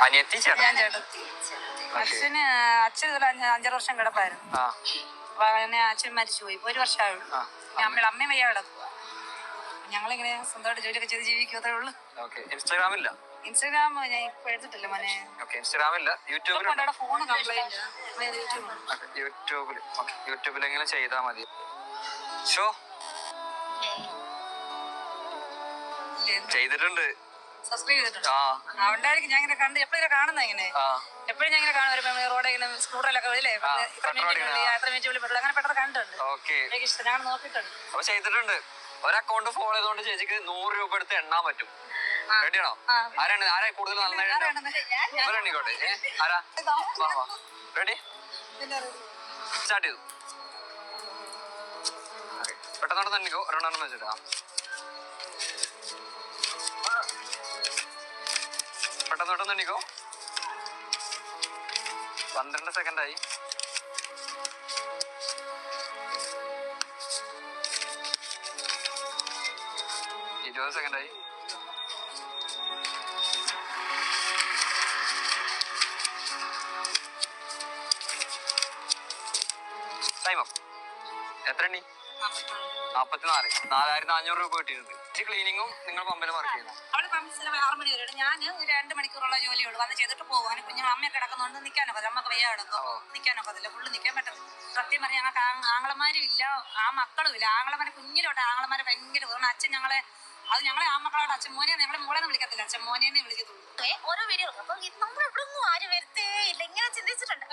അനിയത്തി ചേട്ടൻ? ഞാൻ ചേട്ടത്തി. അച്ഛന് ഇതുപോലെ 5-6 വർഷം കിടപ്പായിരുന്നു. അപ്പൊ അങ്ങനെ അച്ഛൻ മരിച്ചുപോയി. 1 വർഷമായുള്ളൂ. അമ്മയും വയ്യ കിടക്കുക. ഞങ്ങളിങ്ങനെ സ്വന്തമായിട്ട് ജോലിയൊക്കെ ചെയ്ത് ജീവിക്കും, അത്രേ ഉള്ളൂ. ഇൻസ്റ്റാഗ്രാമില്ല? ഇൻസ്റ്റാഗ്രാം ഞാൻ ഇപ്പൊ എടുത്തിട്ടില്ല മോനെ. ഇൻസ്റ്റാഗ്രാമില്ല. യൂട്യൂബിൽ ഫോൺ കംപ്ലൈന്റ്. യൂട്യൂബിലെങ്കിലും ചെയ്താൽ മതി. ഷോ ചെയ്തിട്ടുണ്ട്, സബ്സ്ക്രൈബ് ചെയ്തിട്ടുണ്ട്. അതുകൊണ്ടായിരിക്കും ഞാൻ ഇങ്ങനെ കണ്ട് എപ്പോഴും കാണുന്ന ഇങ്ങനെ എപ്പോഴും ഞാൻ ഇങ്ങനെ കാണും റോഡ് ഇങ്ങനെ സ്കൂട്ടറിലൊക്കെ വരില്ലേ, എത്ര മിനിറ്റ് പെട്രോൾ അങ്ങനെ പെട്ടെന്ന് കണ്ടിട്ടുണ്ട്. എനിക്ക് ഇഷ്ടം, ഞാൻ നോക്കിയിട്ടുണ്ട്. അപ്പൊ ചെയ്തിട്ടുണ്ട്. ഒരു അക്കൗണ്ട് ഫോളോ ചെയ്തോണ്ട് ചേച്ചിക്ക് 100 രൂപ എടുത്ത് എണ്ണാൻ പറ്റും. റെഡിയാണോ? ആരാ കൂടുതൽ നന്നായിട്ട് എണ്ണിക്കോട്ടെ? ആരാ? റെഡി? സ്റ്റാർട്ട് ചെയ്തു. പെട്ടെന്ന് എണ്ണിക്കോ. 2 വെച്ചിട്ടാ പെട്ടെന്ന് എണ്ണിക്കോ. 12 സെക്കൻഡായി. 20 സെക്കൻഡായി. Time up. എത്ര എണ്ണി? 44. 4,400 രൂപ കിട്ടിയിട്ടുണ്ട്. ക്ലീനിങ്ങും നിങ്ങൾ പമ്പിൽ വർക്ക് ചെയ്യുന്നു? അവിടെ പമ്പ് 6 മണി വരെ. ഞാൻ 2 മണിക്കൂറുള്ള ജോലിയുള്ളൂ. വന്ന് ചെയ്തിട്ട് പോകും. കുഞ്ഞു അമ്മയൊക്കെ കിടക്കുന്നുണ്ട്. നിൽക്കാനൊക്കെ അമ്മക്ക് വയ്യ കിടക്കും, നിൽക്കാനൊക്കത്തില്ല. ഫുള്ള് നിൽക്കാൻ പറ്റും. സത്യം പറഞ്ഞാൽ ഞങ്ങൾക്ക് ആങ്ങളമാരും ഇല്ല, ആ മക്കളും ഇല്ല. ആങ്ങളമാരെ കുഞ്ഞിലോട്ട് ആങ്ങളമാരെ ഭയങ്കര വേണം. അച്ഛൻ ഞങ്ങളെ ആ മക്കളോട് അച്ഛൻ മോനെ, ഞങ്ങളെ മോളെന്ന് വിളിക്കത്തില്ല, അച്ഛൻ മോനെ വിളിക്കത്തുള്ളൂ. ഓരോ വീഡിയോ അപ്പൊ നമ്മൾ എവിടെയൊന്നും ആരും വരത്തേ ഇല്ല. ഇങ്ങനെ ചിന്തിച്ചിട്ടുണ്ട്.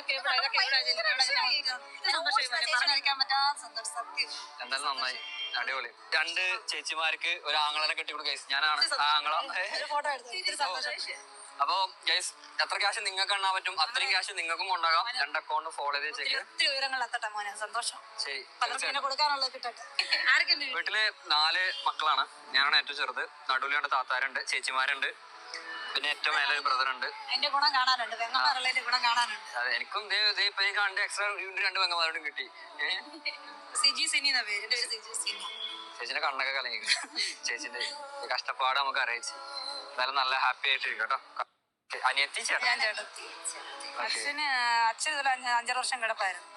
എന്തായാലും നന്നായി, അടിപൊളി. 2 ചേച്ചിമാർക്ക് ഒരു ആങ്ങളനെ കെട്ടിക്കൊണ്ട് ഗൈസ്. ഞാനാണ് ആങ്ങള. അപ്പൊ ഗൈസ് എത്ര ക്യാഷ് നിങ്ങൾക്ക് എണ്ണാൻ പറ്റും അത്രയും ക്യാഷ് നിങ്ങൾക്കും കൊണ്ടാകാം. 2 അക്കൗണ്ട് ഫോളോ ചെയ്ത് വെച്ചേക്ക്. വീട്ടില് 4 മക്കളാണ്. ഞാനാണ് ഏറ്റവും ചെറുത്. നടുവിൽ 2 താത്താരുണ്ട്, ചേച്ചിമാരുണ്ട്, പിന്നെ ഏറ്റവും മേലെ ഒരു ബ്രദർ ഉണ്ട്. അതെ, എനിക്കും ഇപ്പൊ കണ്ട് എക്സ്ട്രാ 2 പെങ്ങന്മാരോടും കിട്ടി. ചേച്ചിന്റെ കണ്ണൊക്കെ കലങ്ങി. ചേച്ചിന്റെ കഷ്ടപ്പാട് നമുക്ക് അറിയിച്ചു. എന്തായാലും നല്ല ഹാപ്പി ആയിട്ടിരിക്കും കേട്ടോ. അനിയത്തി ചേട്ടൻ? ഞാൻ ചേട്ടത്തി. അച്ഛന് ഇതുപോലെ 5-6 വർഷം കിടപ്പായിരുന്നു.